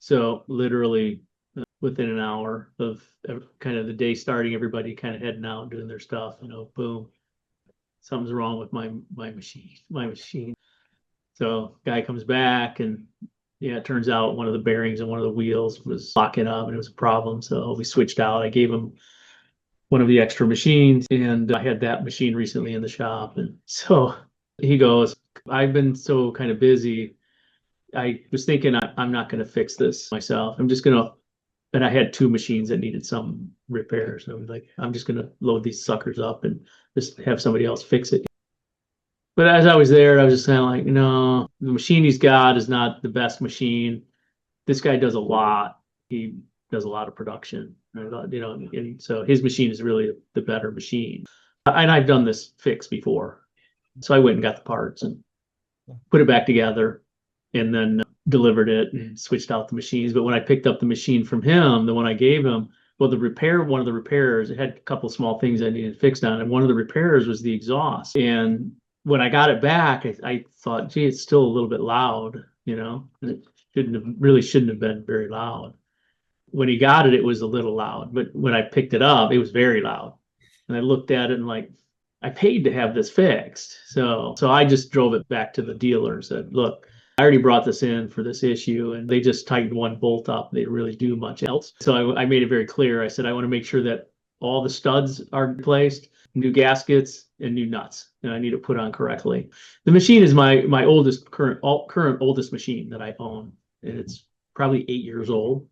So literally within an hour of kind of the day starting, everybody kind of heading out doing their stuff, boom, something's wrong with my machine. So guy comes back and yeah, it turns out one of the bearings and one of the wheels was locking up and it was a problem. So we switched out. I gave him one of the extra machines and I had that machine recently in the shop. And so he goes, I've been so kind of busy. I was thinking I'm not going to fix this myself. I'm just going to, and I had two machines that needed some repairs. And I was like, I'm just going to load these suckers up and just have somebody else fix it. But as I was there, I was just kind of like, no, the machine he's got is not the best machine. This guy does a lot. He does a lot of production, and so his machine is really the better machine. And I've done this fix before. So I went and got the parts and put it back together and then delivered it and switched out the machines. But when I picked up the machine from him, the one I gave him, well, one of the repairers, it had a couple small things I needed fixed on. And one of the repairers was the exhaust. And when I got it back, I thought, gee, it's still a little bit loud, and it shouldn't have been very loud. When he got it, it was a little loud, but when I picked it up, it was very loud. And I looked at it and like, I paid to have this fixed. So I just drove it back to the dealer and said, look, I already brought this in for this issue and they just tightened one bolt up. They didn't really do much else. So I made it very clear. I said, I want to make sure that all the studs are placed, new gaskets and new nuts, and I need it put on correctly. The machine is my oldest current oldest machine that I own, and it's probably 8 years old.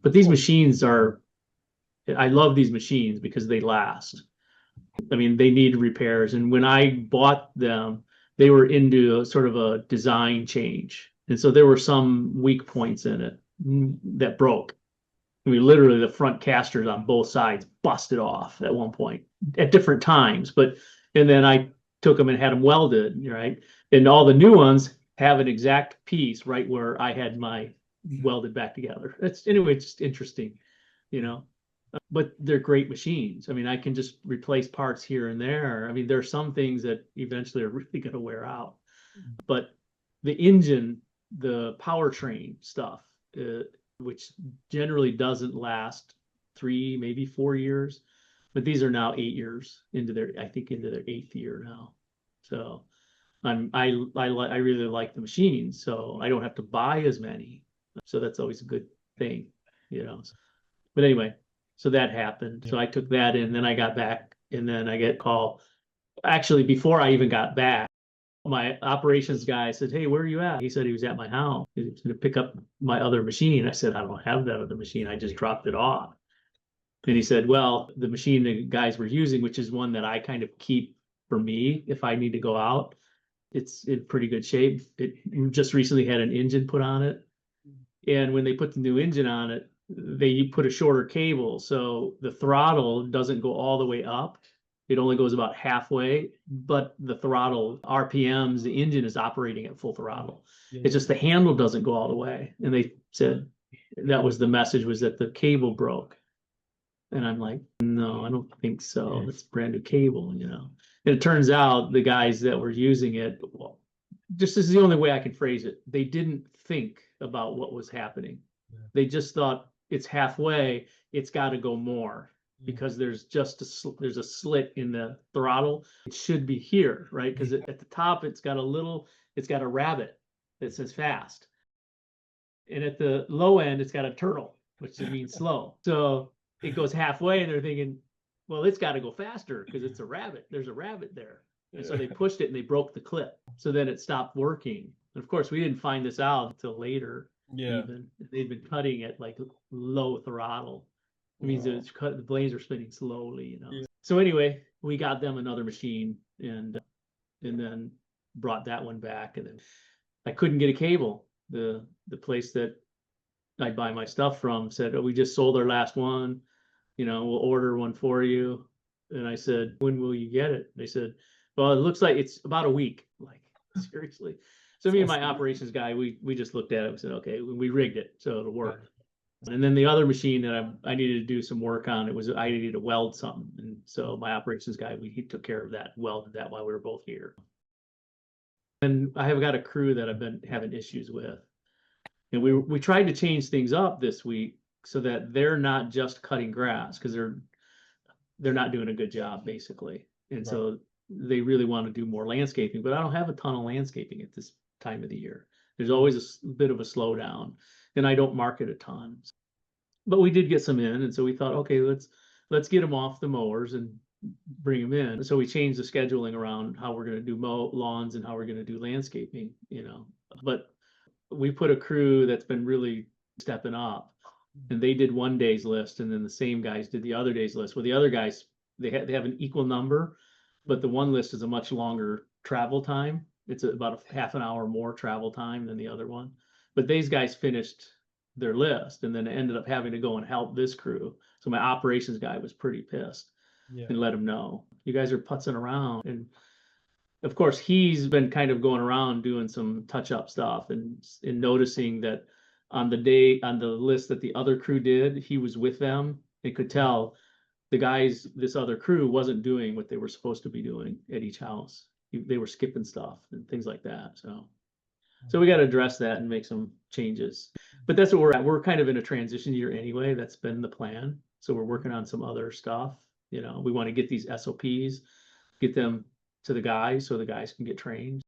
But these machines I love these machines because they last. I mean, they need repairs. And when I bought them, they were into sort of a design change. And so there were some weak points in it that broke. I mean, literally the front casters on both sides busted off at one point at different times. And then I took them and had them welded, right? And all the new ones have an exact piece right where I had my welded back together. Anyway, it's just interesting, you know. But they're great machines. I mean, I can just replace parts here and there. I mean, there are some things that eventually are really going to wear out. But the engine, the powertrain stuff, which generally doesn't last 3, maybe 4 years, but these are now 8 years into their 8th year now. So I really like the machines, so I don't have to buy as many. So that's always a good thing. But anyway, so that happened. So I took that in, then I got back, and then I get a call. Actually, before I even got back, my operations guy said, "Hey, where are you at?" He said he was at my house. He was going to pick up my other machine. I said, "I don't have that other machine. I just dropped it off." And he said, "Well, the machine the guys were using, which is one that I kind of keep for me if I need to go out, it's in pretty good shape. It just recently had an engine put on it. And when they put the new engine on it, they put a shorter cable. So the throttle doesn't go all the way up. It only goes about halfway, but the throttle RPMs, the engine is operating at full throttle. It's just the handle doesn't go all the way." And they said that was the message, was that the cable broke. And I'm like, no, I don't think so. It's brand new cable. And it turns out the guys that were using it, well, just this is the only way I can phrase it. They didn't think about what was happening. They just thought it's halfway, it's got to go more because there's a slit in the throttle. It should be here, right? Because at the top it's got a rabbit that says fast, and at the low end it's got a turtle, which means slow. So it goes halfway, and they're thinking, well, it's got to go faster because it's a rabbit. There's a rabbit there. And so they pushed it and they broke the clip. So then it stopped working. And of course, we didn't find this out until later. Yeah. Even they'd been cutting at like low throttle. It means that the blades are spinning slowly. Yeah. So anyway, we got them another machine and then brought that one back. And then I couldn't get a cable. The place that I buy my stuff from said, "Oh, we just sold our last one. We'll order one for you." And I said, "When will you get it?" They said, "Well, it looks like it's about a week." Like, seriously. So me and my operations guy, we just looked at it and said, okay, we rigged it so it'll work. And then the other machine that I needed to do some work on, I needed to weld something. And so my operations guy, he took care of that, welded that while we were both here. And I have got a crew that I've been having issues with. And we tried to change things up this week so that they're not just cutting grass, because they're not doing a good job basically. And so they really want to do more landscaping, but I don't have a ton of landscaping at this time of the year. There's always a bit of a slowdown, and I don't market a ton. But we did get some in, and so we thought, okay, let's get them off the mowers and bring them in. So we changed the scheduling around how we're going to do lawns and how we're going to do landscaping, But we put a crew that's been really stepping up, and they did one day's list, and then the same guys did the other day's list. Well, the other guys, they have an equal number, but the one list is a much longer travel time. It's about a half an hour more travel time than the other one. But these guys finished their list and then ended up having to go and help this crew. So my operations guy was pretty pissed and let him know, you guys are putzing around. And of course, he's been kind of going around doing some touch up stuff and noticing that on the list that the other crew did, he was with them and could tell the guys, this other crew wasn't doing what they were supposed to be doing at each house. They were skipping stuff and things like that. So we got to address that and make some changes. But that's what we're at. We're kind of in a transition year anyway. That's been the plan. So we're working on some other stuff. We want to get these SOPs, get them to the guys so the guys can get trained.